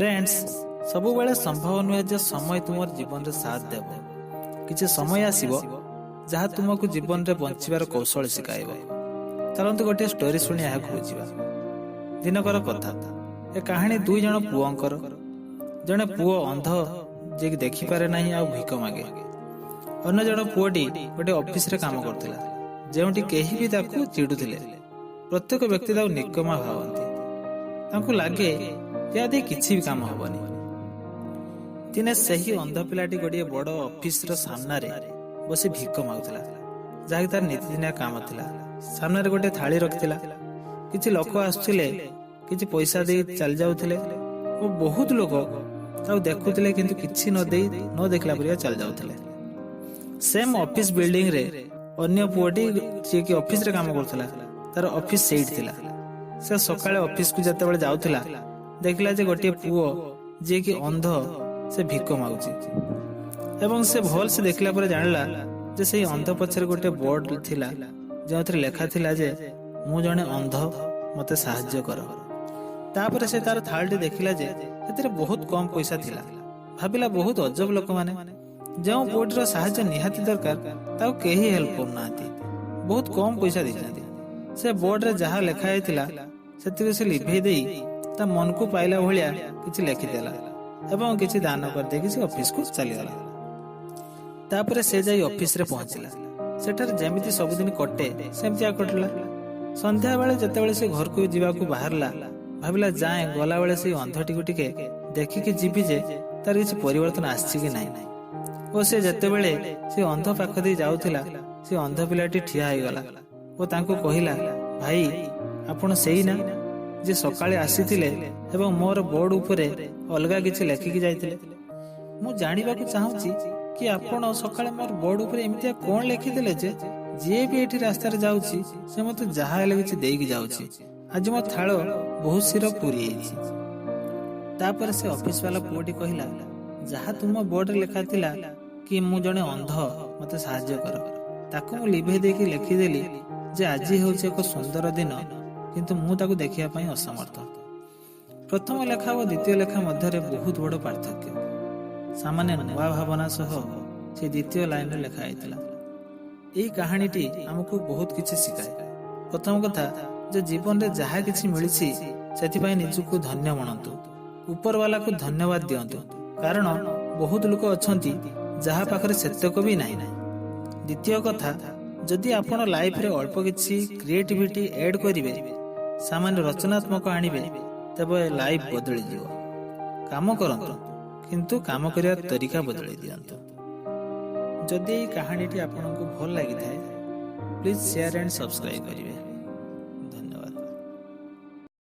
Friends सबु बेले संभव नुहे जे समय तुम जीवन रे साथ देव। किछि समय आसीबो जहाँ तुमको जीवन रे बंचिबार कौशल शिखाइबो। चलंतु गोटे स्टोरी सुनी यहाँ बुझिबा। दिनकर कथा ए कहानी दुई जन पुओंकर। जने पुओ अंध जे देखि पारे नाही आ भिक मागे। अन्य जन पुओटी गोटे ऑफिस रे काम करथिला जेउटी केही भी ताकू चिडुथिले। प्रत्येक व्यक्ति ताऊ निकमा भावंती। तांकु लागे यदि किछि भी काम हबनी। दिने सही अंध पिलाटी गोटे बड़ ऑफिस रो सामना रे बसी भिक मागुथिला। जाहि तार नितिदिनिया काम थिला। सामने रे गोटे थाली रखिथिला। किछि लोक आसुथिले, किछि पैसा दे चल जाउथिले ओ बहुत लोक ताऊ देखुथिले किंतु किछि न देखला परिया चल जाउथिले। सेम ऑफिस बिल्डिंग रे अन्य पुओटी जे कि ऑफिस रे काम करथिला तार ऑफिस सेट थिला। से सकाळे ऑफिस को जते बेले जाउथिला देखला जे गोटे पुओ जे कि अंध से भिक मागुची एवं से भल से देखला पर जानला जे से अंध पछरे गोटे बोर्ड थिला जेथरे लेखा थिला जे मु जने अंध मते सहाय्य कर। तापर से तार थालटी देखिला जे एतरे बहुत कम पैसा थिला। भाबिला बहुत अजब लोक माने जो बोर्ड रो सहाय्य निहाती दरकार ताऊ केही हेल्प करनाती। बहुत कम पैसा दैछाती। से बोर्ड रे जहा लेखा हैतिला सेतिके से लिभे देई ता मन को पाइला भलिया किछि लेखि देला एवं किछि दान कर दे किछि ऑफिस को चली गला। तापर से जाई ऑफिस रे पहुंचला। सेठर जेमिति सब दिन कटे सेमतिया कटला। संध्या बेले जते बेले से घर को जीवा को बाहरला भाबिला जाए गला बेले से अंधटी को टिके देखि कि जीबी जे तार किछि परिवर्तन आछि कि नाही। ओ से जते बेले से अंध पाख दे जाउथिला से अंध पिलाटी ठिया होई गला ओ तांको कहिला, भाई आपण सेही ना जे सकाळे आसीथिले एवं मोर बोर्ड उपरे अलगा किछि लेखिकी जाइथिले। मु जानिबा को चाहूची कि आपण सकाळे मोर बोर्ड उपरे एमितिया कोन लेखि देले जे भी एठी रास्ता रे जाउची से मते जहा हेले किछि देइकी जाउची। आज मो थाळो बहुत सिर पूरी हेछि। तापर से ऑफिस वाला पुओटी कहिला, जहा तुम बोर्ड रे लेखा थिला कि मु जने अंध मते सहाय्य कर ताको मु लिभे देकी लेखि देली जे आज होउची एक सुंदर दिन किंतु मु ताको देखिया पई असमर्थ। प्रथम लेखा और द्वितीय लेखा मध्य बहुत बड़ पार्थक्य। सामान्य नुआ भावना सह से द्वितीय लाइन रे लेखा आइतला। एही कहानीटी हमकु बहुत किछि सिखाए। प्रथम कथा जे जीवन रे जहा किछि मिलिछि सेति पई निजुकु धन्य मनंतु। ऊपर वाला को धन्यवाद दियंतु कारण बहुत लोक अछंती जहा पाखरे सेतक भी नाही। द्वितीय कथा जदि आपण लाइफ रे अल्प किछि क्रिएटिविटी ऐड करिवे, सामान्य रचनात्मक आनिबे, तबे लाइफ बदली जीव। काम करंतु किंतु काम करिया तरीका बदली दियंतु। जदि कहानीटी आपनको भल लागि थाए प्लीज शेयर एंड सब्सक्राइब करिवे।